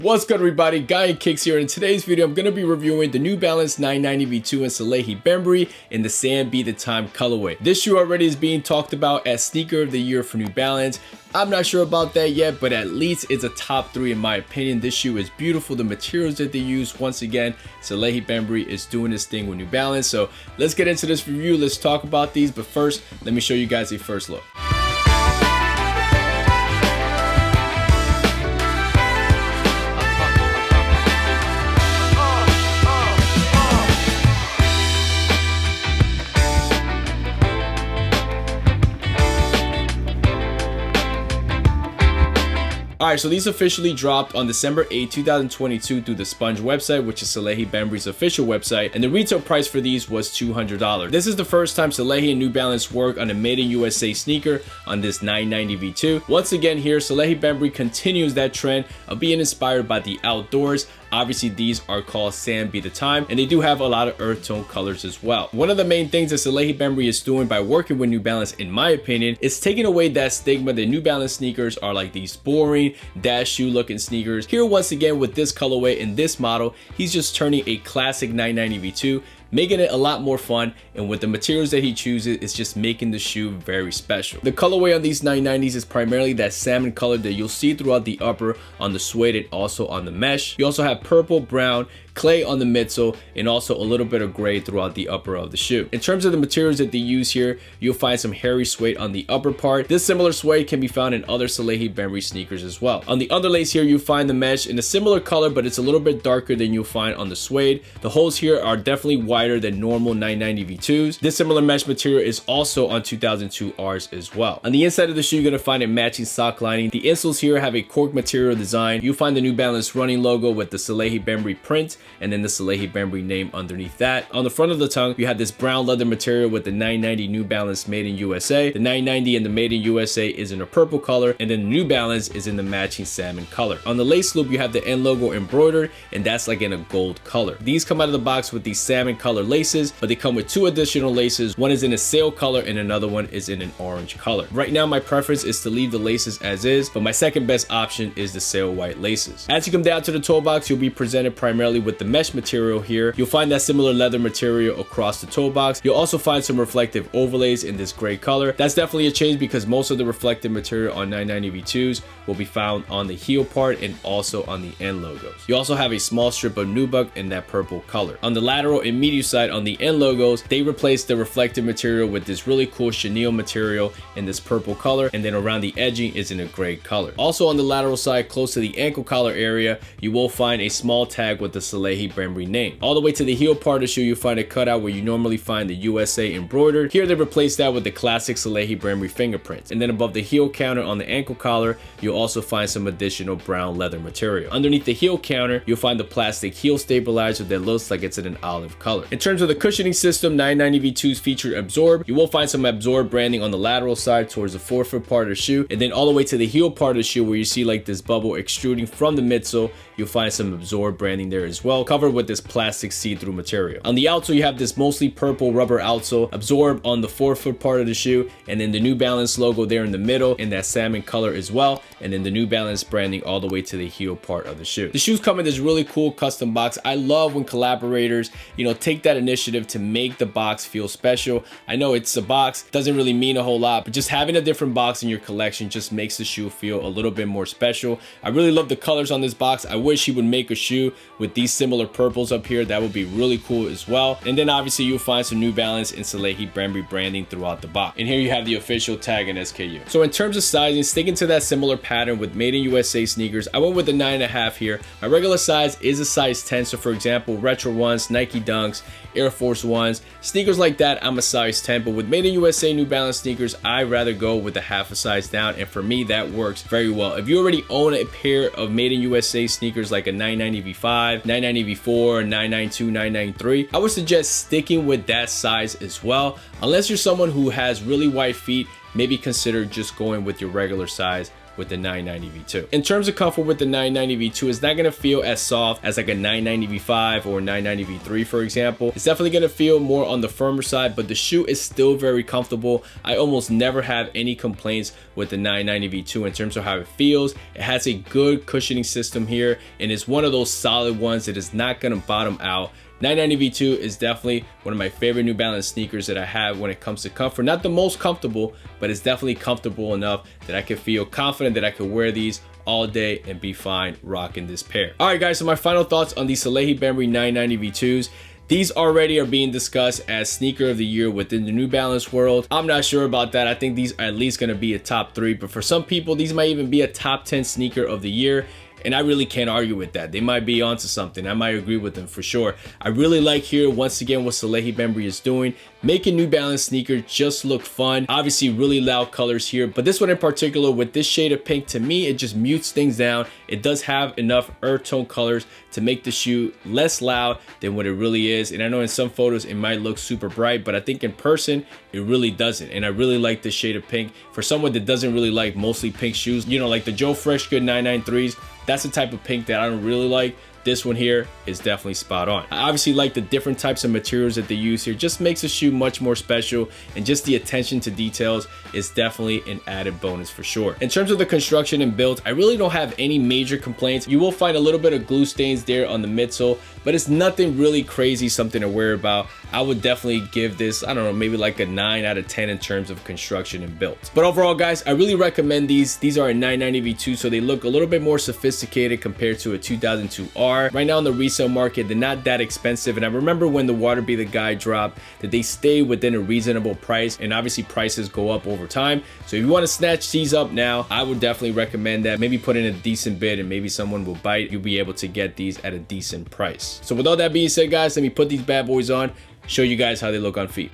What's good, everybody? Guy and Kicks here. In today's video, I'm going to be reviewing the New Balance 990 V2 and Salehe Bembury in the Sand Be the Time colorway. This shoe already is being talked about as Sneaker of the Year for New Balance. I'm not sure about that yet, but at least it's a top 3 in my opinion. This shoe is beautiful. The materials that they use, once again, Salehe Bembury is doing this thing with New Balance. So let's get into this review. Let's talk about these. But first, let me show you guys a first look. Alright, so these officially dropped on December 8, 2022 through the Sponge website, which is Salehe Bembury's official website, and the retail price for these was $200. This is the first time Salehe and New Balance work on a made in USA sneaker on this 990 V2. Once again here, Salehe Bembury continues that trend of being inspired by the outdoors. Obviously, these are called Sand Be the Time, and they do have a lot of earth tone colors as well. One of the main things that Salehe Bembury is doing by working with New Balance, in my opinion, is taking away that stigma that New Balance sneakers are like these boring dash shoe looking sneakers. Here, once again, with this colorway in this model, he's just turning a classic 990 V2, making it a lot more fun, and with the materials that he chooses, it's just making the shoe very special. The colorway on these 990s is primarily that salmon color that you'll see throughout the upper, on the suede, and also on the mesh. You also have purple, brown, clay on the midsole, and also a little bit of gray throughout the upper of the shoe. In terms of the materials that they use here, you'll find some hairy suede on the upper part. This similar suede can be found in other Salehe Bembury sneakers as well. On the underlace here, you'll find the mesh in a similar color, but it's a little bit darker than you'll find on the suede. The holes here are definitely wider than normal 990 V2s. This similar mesh material is also on 2002 Rs as well. On the inside of the shoe, you're going to find a matching sock lining. The insoles here have a cork material design. You'll find the New Balance running logo with the Salehe Bembury print, and then the Salehe Bembury name underneath that. On the front of the tongue, you have this brown leather material with the 990 New Balance made in USA. The 990 and the made in USA is in a purple color, and then the New Balance is in the matching salmon color. On the lace loop, you have the N logo embroidered, and that's like in a gold color. These come out of the box with these salmon color laces, but they come with 2 additional laces. One is in a sail color and another one is in an orange color. Right now, my preference is to leave the laces as is, but my second best option is the sail white laces. As you come down to the toe box, you'll be presented primarily with the mesh material here. You'll find that similar leather material across the toe box. You'll also find some reflective overlays in this gray color. That's definitely a change because most of the reflective material on 990 V2s will be found on the heel part and also on the end logos. You also have a small strip of nubuck in that purple color. On the lateral and medial side on the end logos, they replaced the reflective material with this really cool chenille material in this purple color, and then around the edging is in a gray color. Also on the lateral side, close to the ankle collar area, you will find a small tag with the Salehe Bembury name. All the way to the heel part of the shoe, you'll find a cutout where you normally find the USA embroidered. Here they replaced that with the classic Salehe Bembury fingerprints. And then above the heel counter on the ankle collar, you'll also find some additional brown leather material. Underneath the heel counter, you'll find the plastic heel stabilizer that looks like it's in an olive color. In terms of the cushioning system, 990 V2s featured Absorb. You will find some Absorb branding on the lateral side towards the forefoot part of the shoe, and then all the way to the heel part of the shoe where you see like this bubble extruding from the midsole, you'll find some Absorb branding there as well, covered with this plastic see-through material. On the outsole, you have this mostly purple rubber outsole, Absorb on the forefoot part of the shoe, and then the New Balance logo there in the middle in that salmon color as well, and then the New Balance branding all the way to the heel part of the shoe. The shoes come in this really cool custom box. I love when collaborators, take that initiative to make the box feel special. I know it's a box, doesn't really mean a whole lot, but just having a different box in your collection just makes the shoe feel a little bit more special. I really love the colors on this box. I wish he would make a shoe with these similar purples up here. That would be really cool as well. And then obviously you'll find some New Balance and Salehe Bembury branding throughout the box. And here you have the official tag and SKU. So in terms of sizing, sticking to that similar pattern with made in USA sneakers, I went with the 9.5 here. My regular size is a size 10. So for example, Retro Ones, Nike Dunks, Air Force Ones, sneakers like that, I'm a size 10. But with made in USA New Balance sneakers, I'd rather go with a half a size down. And for me, that works very well. If you already own a pair of made in USA sneakers like a 990 V5, 990 V4, 992, 993, I would suggest sticking with that size as well. Unless you're someone who has really wide feet, maybe consider just going with your regular size with the 990 V2. In terms of comfort with the 990 V2, it's not gonna feel as soft as like a 990 V5 or 990 V3, for example. It's definitely gonna feel more on the firmer side, but the shoe is still very comfortable. I almost never have any complaints with the 990 V2 in terms of how it feels. It has a good cushioning system here, and it's one of those solid ones that is not gonna bottom out. 990 V2 is definitely one of my favorite New Balance sneakers that I have when it comes to comfort. Not the most comfortable, but it's definitely comfortable enough that I can feel confident that I could wear these all day and be fine rocking this pair. All right, guys, so my final thoughts on the Salehe Bembury 990 V2s. These already are being discussed as sneaker of the year within the New Balance world. I'm not sure about that. I think these are at least gonna be a top 3, but for some people, these might even be a top 10 sneaker of the year. And I really can't argue with that. They might be onto something. I might agree with them for sure. I really like here, once again, what Salehe Bembury is doing. Making New Balance sneakers just look fun. Obviously, really loud colors here. But this one in particular, with this shade of pink, to me, it just mutes things down. It does have enough earth tone colors to make the shoe less loud than what it really is. And I know in some photos, it might look super bright, but I think in person, it really doesn't. And I really like this shade of pink. For someone that doesn't really like mostly pink shoes, you know, like the Joe Freshgood 993s, that's the type of pink that I don't really like. This one here is definitely spot on. I obviously like the different types of materials that they use here. Just makes the shoe much more special, and just the attention to details is definitely an added bonus for sure. In terms of the construction and build, I really don't have any major complaints. You will find a little bit of glue stains there on the midsole, but it's nothing really crazy, something to worry about. I would definitely give this, I don't know, maybe like a 9 out of 10 in terms of construction and build. But overall, guys, I really recommend these. These are a 990 V2, so they look a little bit more sophisticated compared to a 2002R. Right now in the resale market, they're not that expensive, and I remember when the Water Be the Guy dropped that they stay within a reasonable price, and obviously prices go up over time. So if you want to snatch these up now, I would definitely recommend that. Maybe put in a decent bid and maybe someone will bite. You'll be able to get these at a decent price. So with all that being said, guys, let me put these bad boys on, show you guys how they look on feet.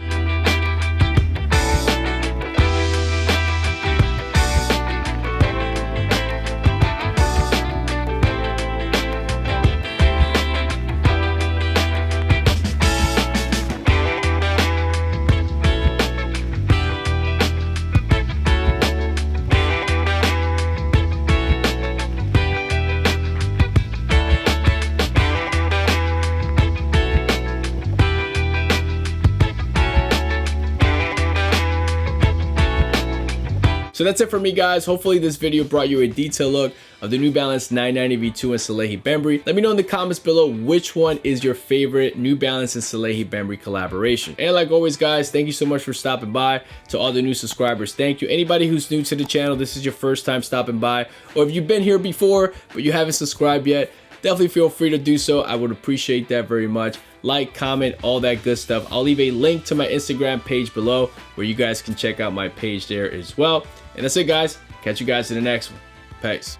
So that's it for me, guys. Hopefully this video brought you a detailed look of the New Balance 990 V2 and Salehe Bembury. Let me know in the comments below which one is your favorite New Balance and Salehe Bembury collaboration. And like always, guys, thank you so much for stopping by. To all the new subscribers, thank you. Anybody who's new to the channel, this is your first time stopping by, or if you've been here before but you haven't subscribed yet, definitely feel free to do so. I would appreciate that very much. Like, comment, all that good stuff. I'll leave a link to my Instagram page below where you guys can check out my page there as well. And that's it, guys. Catch you guys in the next one. Peace.